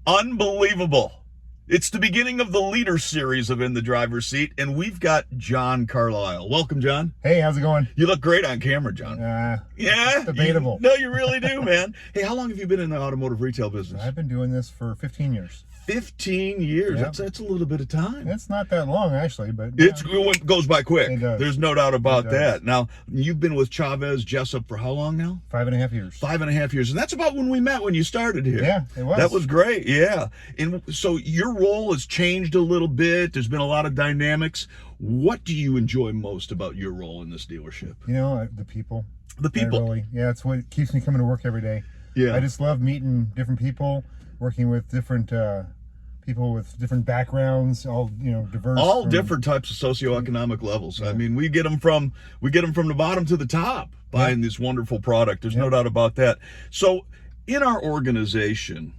Unbelievable. It's the beginning of the leader series of In the Driver's Seat, and we've got John Carlisle. Welcome, John. Hey, how's it going? You look great on camera, John. Yeah? It's debatable. No, you really do, man. Hey, how long have you been in the automotive retail business? I've been doing this for 15 years. 15 years. Yep. That's a little bit of time. It's not that long, actually, but It goes by quick. It does. There's no doubt about It that. does. Now, you've been with Chavez-Jessup for how long now? 5.5 years. 5.5 years. And that's about when we met, when you started here. Yeah, it was. That was great, yeah. And so your role has changed a little bit. There's been a lot of dynamics. What do you enjoy most about your role in this dealership? You know, the people. The people. Yeah, it's what keeps me coming to work every day. Yeah. I just love meeting different people, working with different people with different backgrounds, all diverse. All different types of socioeconomic levels. Yeah. I mean, we get them from the bottom to the top buying this wonderful product. There's no doubt about that. So, in our organization,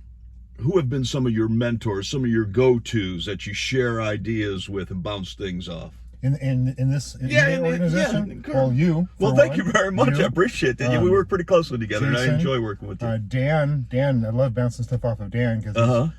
who have been some of your mentors, some of your go-tos that you share ideas with and bounce things off? In the organization? Yeah, well, you. Well, thank you very much. I appreciate that. We work pretty closely together, Jason, and I enjoy working with you. Dan, I love bouncing stuff off of Dan because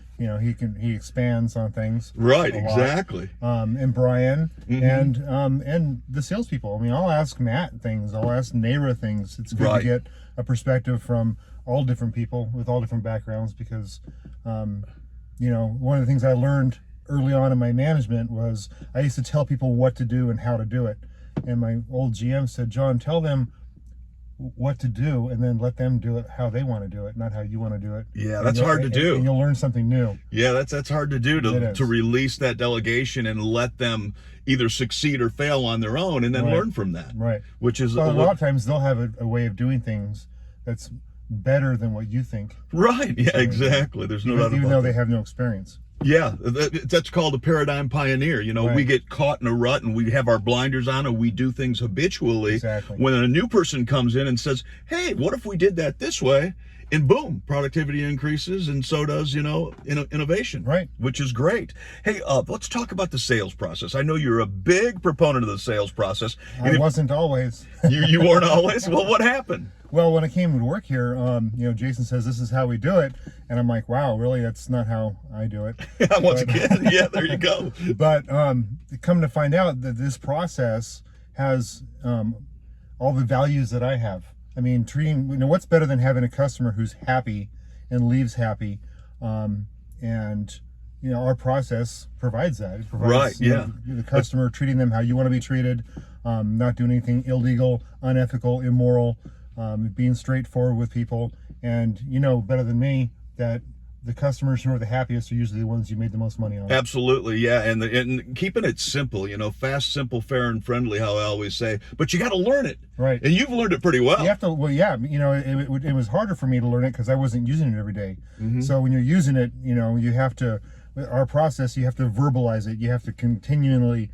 he expands on things. Right, exactly. And Brian and the salespeople. I mean, I'll ask Matt things. I'll ask Nayra things. It's good to get a perspective from all different people with all different backgrounds because, one of the things I learned early on in my management was I used to tell people what to do and how to do it. And my old GM said, John, tell them what to do and then let them do it how they want to do it, not how you want to do it. Yeah, that's hard to do. And you'll learn something new. Yeah, that's hard to do, to release that delegation and let them either succeed or fail on their own and then learn from that. Right. Which is a lot of times they'll have a way of doing things that's better than what you think. Right. Yeah, exactly. There's no doubt about that. Even though they have no experience. Yeah, that's called a paradigm pioneer. We get caught in a rut and we have our blinders on and we do things habitually. Exactly. When a new person comes in and says, hey, what if we did that this way? And boom, productivity increases and so does, innovation. Right. Which is great. Hey, let's talk about the sales process. I know you're a big proponent of the sales process. I wasn't always. You weren't always? Well, what happened? Well, when I came to work here, Jason says this is how we do it, and I'm like, wow, really? That's not how I do it. Once again, yeah, there you go. But come to find out that this process has all the values that I have. I mean, what's better than having a customer who's happy and leaves happy, and our process provides that. It provides, the customer treating them how you want to be treated, not doing anything illegal, unethical, immoral. Being straightforward with people, and better than me that the customers who are the happiest are usually the ones you made the most money on. Absolutely, yeah, and keeping it simple, fast, simple, fair, and friendly, how I always say. But you got to learn it, right? And you've learned it pretty well. You have to. Well, yeah, it was harder for me to learn it because I wasn't using it every day. So when you're using it, you have to. Our process, you have to verbalize it. You have to continually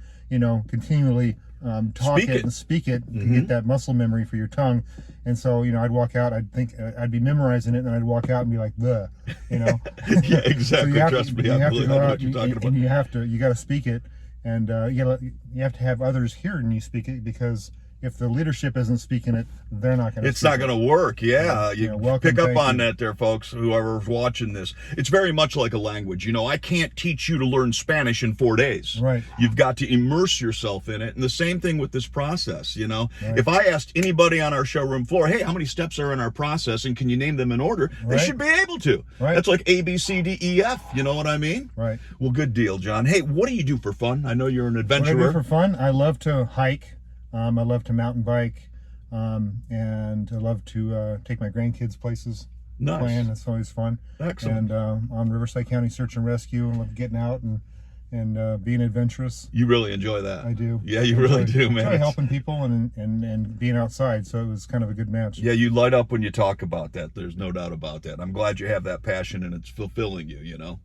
talk it and speak it to get that muscle memory for your tongue. And so, I'd walk out, I'd be memorizing it, and I'd walk out and be like, "Bleh," Yeah, exactly. So Trust me, I believe I know what you're talking about. And you got to speak it, and you have to have others hearing you speak it because if the leadership isn't speaking it, they're not going to. It's not going to work. Yeah, you pick up on that there, folks, whoever's watching this. It's very much like a language. I can't teach you to learn Spanish in 4 days. Right. You've got to immerse yourself in it. And the same thing with this process, If I asked anybody on our showroom floor, hey, how many steps are in our process and can you name them in order? They should be able to. Right. That's like A, B, C, D, E, F. You know what I mean? Right. Well, good deal, John. Hey, what do you do for fun? I know you're an adventurer. What I do for fun? I love to hike. I love to mountain bike, and I love to take my grandkids places. Nice. Playing. That's always fun. Excellent. And on Riverside County Search and Rescue, I love getting out and being adventurous. You really enjoy that. I do. Yeah, you really do, man. I enjoy helping people and being outside, so it was kind of a good match. Yeah, you light up when you talk about that. There's no doubt about that. I'm glad you have that passion and it's fulfilling you,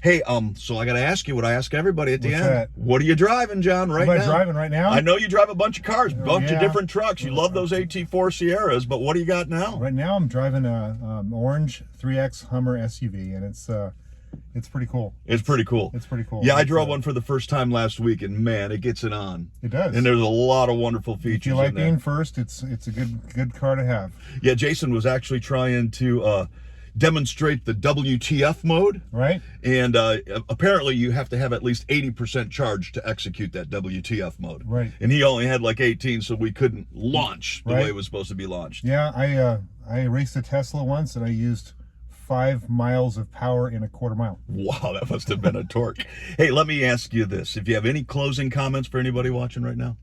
Hey, so I got to ask you what I ask everybody at the end. That? What are you driving, John, right now? Am I driving right now? I know you drive a bunch of cars, a bunch of different trucks. You love those AT4 Sierras, but what do you got now? Right now I'm driving a orange 3X Hummer SUV, and it's pretty cool. It's pretty cool. It's pretty cool. Yeah, I drove one for the first time last week, and man, it gets it on. It does. And there's a lot of wonderful features. If you like in there. being first, it's a good car to have. Yeah, Jason was actually trying to demonstrate the WTF mode. Right. And apparently you have to have at least 80% charge to execute that WTF mode. Right. And he only had like 18, so we couldn't launch the way it was supposed to be launched. Yeah, I raced a Tesla once, and I used 5 miles of power in a quarter mile. Wow, that must have been a torque. Hey, let me ask you this. If you have any closing comments for anybody watching right now?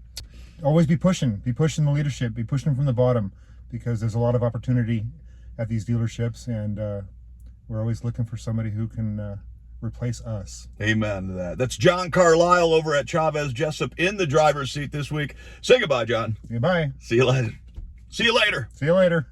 Always be pushing the leadership, be pushing from the bottom, because there's a lot of opportunity at these dealerships, and we're always looking for somebody who can replace us. Amen to that. That's John Carlisle over at Chavez-Jessup in the driver's seat this week. Say goodbye, John. Goodbye. See you later. See you later. See you later.